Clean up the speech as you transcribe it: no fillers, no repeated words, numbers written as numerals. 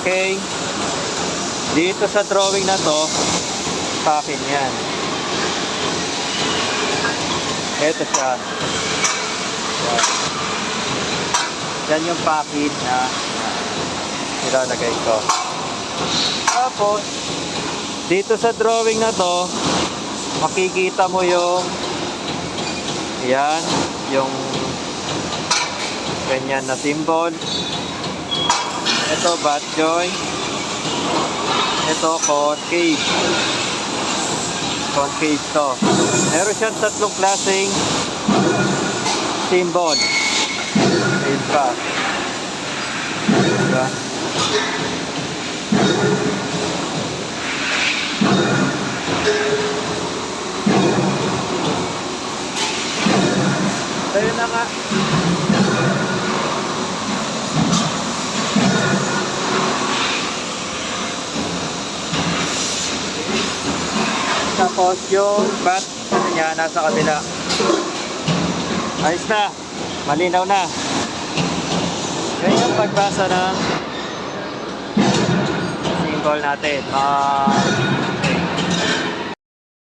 Okay. Dito sa drawing na to, pakin yan. Ito siya. Yan. Yan yung packet na nilalagay ko. Tapos, dito sa drawing na to, makikita mo yung yan, yung ganyan na symbol. Ito, bat joint. Ito, concave. Concave to. Meron siyang tatlong klaseng symbol. Ayun pa. Diba? Ayun na nga. Tapos yung bat niya nasa kabila. Ayos na. Malinaw na. Yan yung pagbasa ng symbol natin.